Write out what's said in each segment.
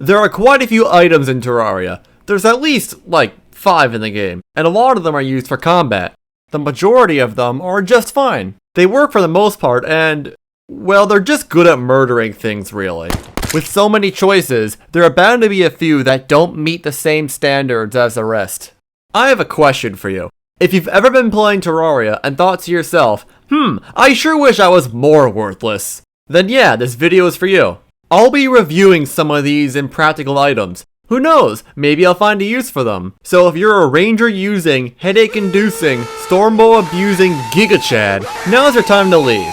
There are quite a few items in Terraria. There's at least, like, 5 in the game, and a lot of them are used for combat. The majority of them are just fine. They work for the most part, and, well, they're just good at murdering things, really. With so many choices, there are bound to be a few that don't meet the same standards as the rest. I have a question for you. If you've ever been playing Terraria and thought to yourself, I sure wish I was more worthless, then yeah, this video is for you. I'll be reviewing some of these impractical items. Who knows, maybe I'll find a use for them. So if you're a ranger using, headache-inducing, stormbow abusing Giga Chad, now's your time to leave.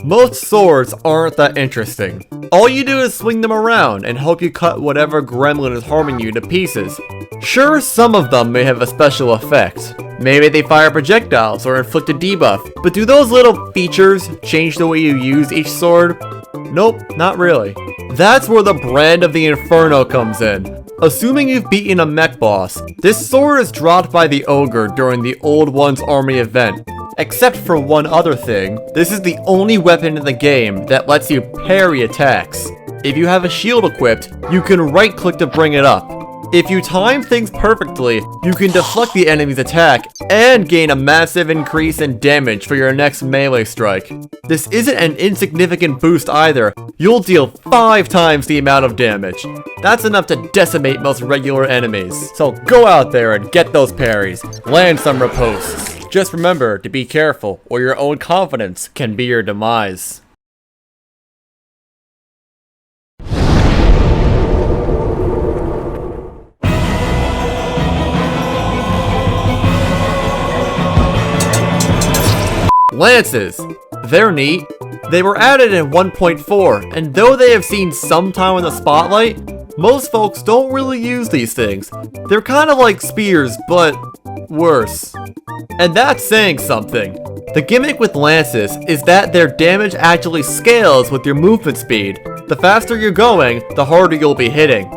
Most swords aren't that interesting. All you do is swing them around and hope you cut whatever gremlin is harming you to pieces. Sure, some of them may have a special effect. Maybe they fire projectiles or inflict a debuff, but do those little features change the way you use each sword? Nope, not really. That's where the brand of the Inferno comes in. Assuming you've beaten a mech boss, this sword is dropped by the ogre during the Old One's Army event. Except for one other thing, this is the only weapon in the game that lets you parry attacks. If you have a shield equipped, you can right click to bring it up. If you time things perfectly, you can deflect the enemy's attack and gain a massive increase in damage for your next melee strike. This isn't an insignificant boost either. You'll deal 5 times the amount of damage. That's enough to decimate most regular enemies. So go out there and get those parries. Land some ripostes. Just remember to be careful, or your own confidence can be your demise. Lances! They're neat. They were added in 1.4, and though they have seen some time in the spotlight, most folks don't really use these things. They're kind of like spears, but worse. And that's saying something. The gimmick with lances is that their damage actually scales with your movement speed. The faster you're going, the harder you'll be hitting.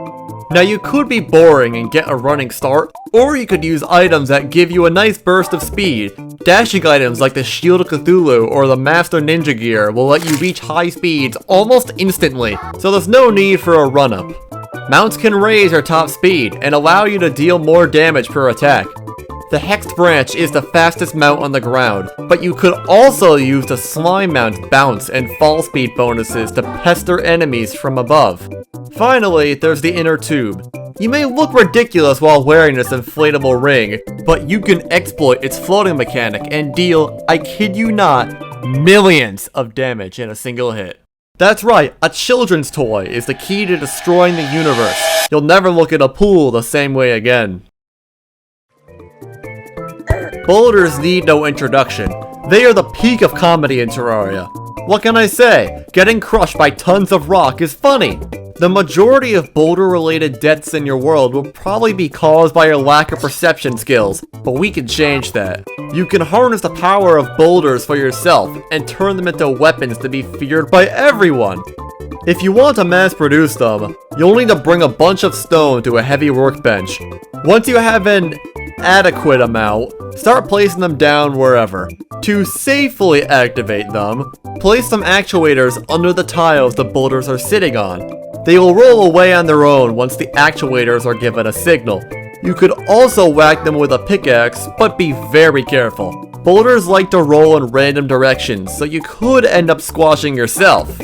Now you could be boring and get a running start, or you could use items that give you a nice burst of speed. Dashing items like the Shield of Cthulhu or the Master Ninja Gear will let you reach high speeds almost instantly, so there's no need for a run-up. Mounts can raise your top speed and allow you to deal more damage per attack. The Hexed Branch is the fastest mount on the ground, but you could also use the Slime Mount's bounce and fall speed bonuses to pester enemies from above. Finally, there's the Inner Tube. You may look ridiculous while wearing this inflatable ring, but you can exploit its floating mechanic and deal, I kid you not, millions of damage in a single hit. That's right, a children's toy is the key to destroying the universe. You'll never look at a pool the same way again. Boulders need no introduction. They are the peak of comedy in Terraria. What can I say? Getting crushed by tons of rock is funny. The majority of boulder-related deaths in your world will probably be caused by your lack of perception skills, but we can change that. You can harness the power of boulders for yourself and turn them into weapons to be feared by everyone. If you want to mass produce them, you'll need to bring a bunch of stone to a heavy workbench. Once you have an adequate amount, start placing them down wherever. To safely activate them, place some actuators under the tiles the boulders are sitting on. They will roll away on their own once the actuators are given a signal. You could also whack them with a pickaxe, but be very careful. Boulders like to roll in random directions, so you could end up squashing yourself.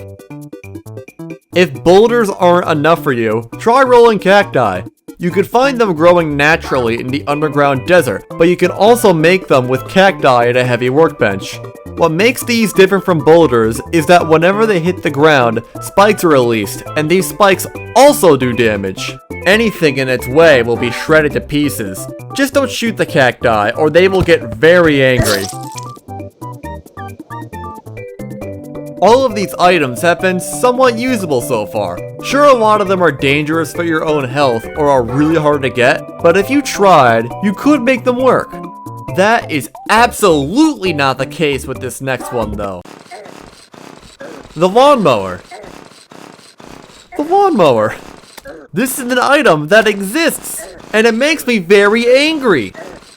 If boulders aren't enough for you, try rolling cacti. You could find them growing naturally in the underground desert, but you can also make them with cacti at a heavy workbench. What makes these different from boulders is that whenever they hit the ground, spikes are released, and these spikes also do damage. Anything in its way will be shredded to pieces. Just don't shoot the cacti, or they will get very angry. All of these items have been somewhat usable so far. Sure, a lot of them are dangerous for your own health or are really hard to get, but if you tried, you could make them work. That is absolutely not the case with this next one though. The lawnmower. The lawnmower. This is an item that exists, and it makes me very angry.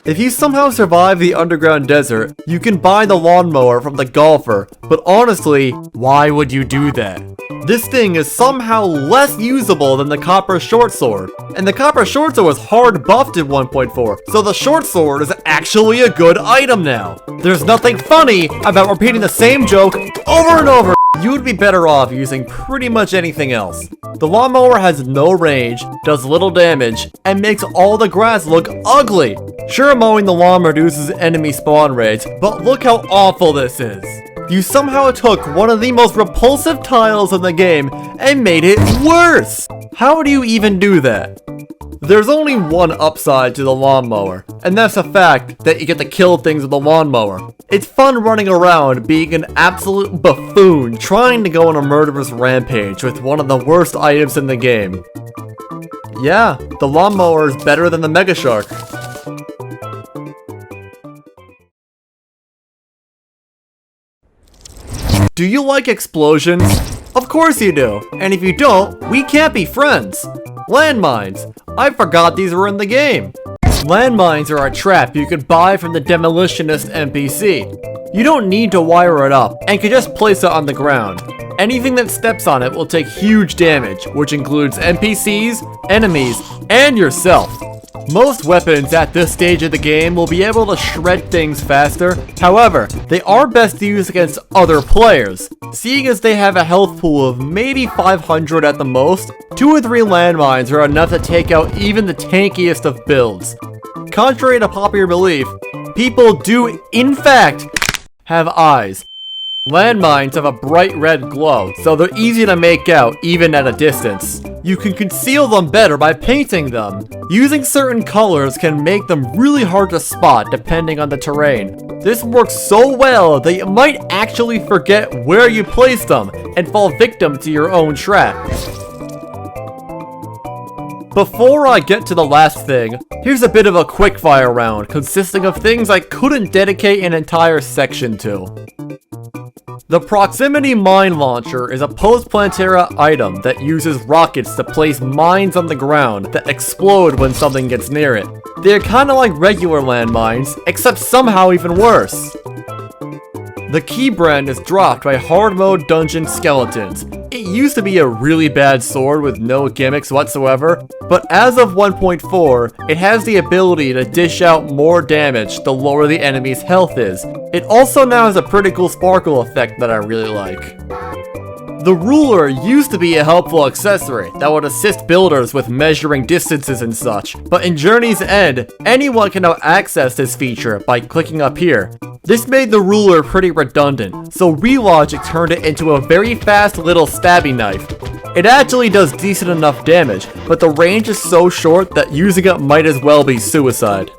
If you somehow survive the underground desert, you can buy the lawnmower from the golfer, but honestly, why would you do that? This thing is somehow less usable than the copper short sword, and the copper short sword was hard buffed in 1.4, so the short sword is actually a good item now. There's nothing funny about repeating the same joke over and over. You would be better off using pretty much anything else. The lawnmower has no range, does little damage, and makes all the grass look ugly. Sure, mowing the lawn reduces enemy spawn rates, but look how awful this is. You somehow took one of the most repulsive tiles in the game and made it worse! How do you even do that? There's only one upside to the lawnmower, and that's the fact that you get to kill things with the lawnmower. It's fun running around being an absolute buffoon trying to go on a murderous rampage with one of the worst items in the game. Yeah, the lawnmower is better than the Mega Shark. Do you like explosions? Of course you do, and if you don't, we can't be friends. Landmines. I forgot these were in the game. Landmines are a trap you can buy from the demolitionist NPC. You don't need to wire it up, and can just place it on the ground. Anything that steps on it will take huge damage, which includes NPCs, enemies, and yourself. Most weapons at this stage of the game will be able to shred things faster, however, they are best used against other players. Seeing as they have a health pool of maybe 500 at the most, 2 or 3 landmines are enough to take out even the tankiest of builds. Contrary to popular belief, people do in fact have eyes. Landmines have a bright red glow, so they're easy to make out even at a distance. You can conceal them better by painting them. Using certain colors can make them really hard to spot depending on the terrain. This works so well that you might actually forget where you placed them and fall victim to your own trap. Before I get to the last thing, here's a bit of a quickfire round consisting of things I couldn't dedicate an entire section to. The Proximity Mine Launcher is a post-Plantera item that uses rockets to place mines on the ground that explode when something gets near it. They're kinda like regular landmines, except somehow even worse. The key brand is dropped by hard mode dungeon skeletons. It used to be a really bad sword with no gimmicks whatsoever, but as of 1.4, it has the ability to dish out more damage the lower the enemy's health is. It also now has a pretty cool sparkle effect that I really like. The ruler used to be a helpful accessory that would assist builders with measuring distances and such, but in Journey's End, anyone can now access this feature by clicking up here. This made the ruler pretty redundant, so Relogic turned it into a very fast little stabby knife. It actually does decent enough damage, but the range is so short that using it might as well be suicide.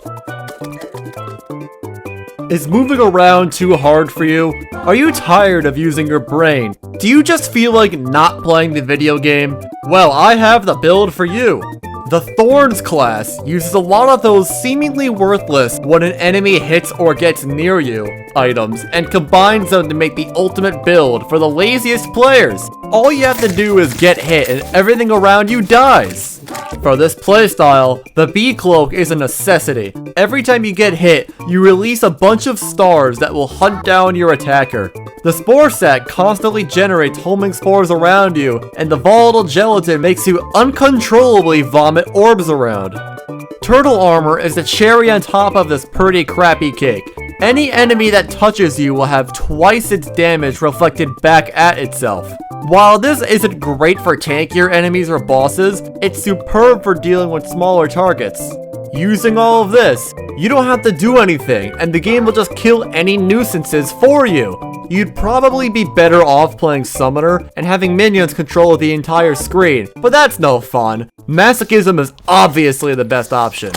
Is moving around too hard for you? Are you tired of using your brain? Do you just feel like not playing the video game? Well, I have the build for you. The Thorns class uses a lot of those seemingly worthless when an enemy hits or gets near you items and combines them to make the ultimate build for the laziest players. All you have to do is get hit and everything around you dies. For this playstyle, the Bee Cloak is a necessity. Every time you get hit, you release a bunch of stars that will hunt down your attacker. The Spore Sack constantly generates homing spores around you, and the volatile gelatin makes you uncontrollably vomit orbs around. Turtle armor is the cherry on top of this pretty crappy cake. Any enemy that touches you will have twice its damage reflected back at itself. While this isn't great for tankier enemies or bosses, it's superb for dealing with smaller targets. Using all of this, you don't have to do anything, and the game will just kill any nuisances for you. You'd probably be better off playing Summoner and having minions control the entire screen, but that's no fun. Masochism is obviously the best option.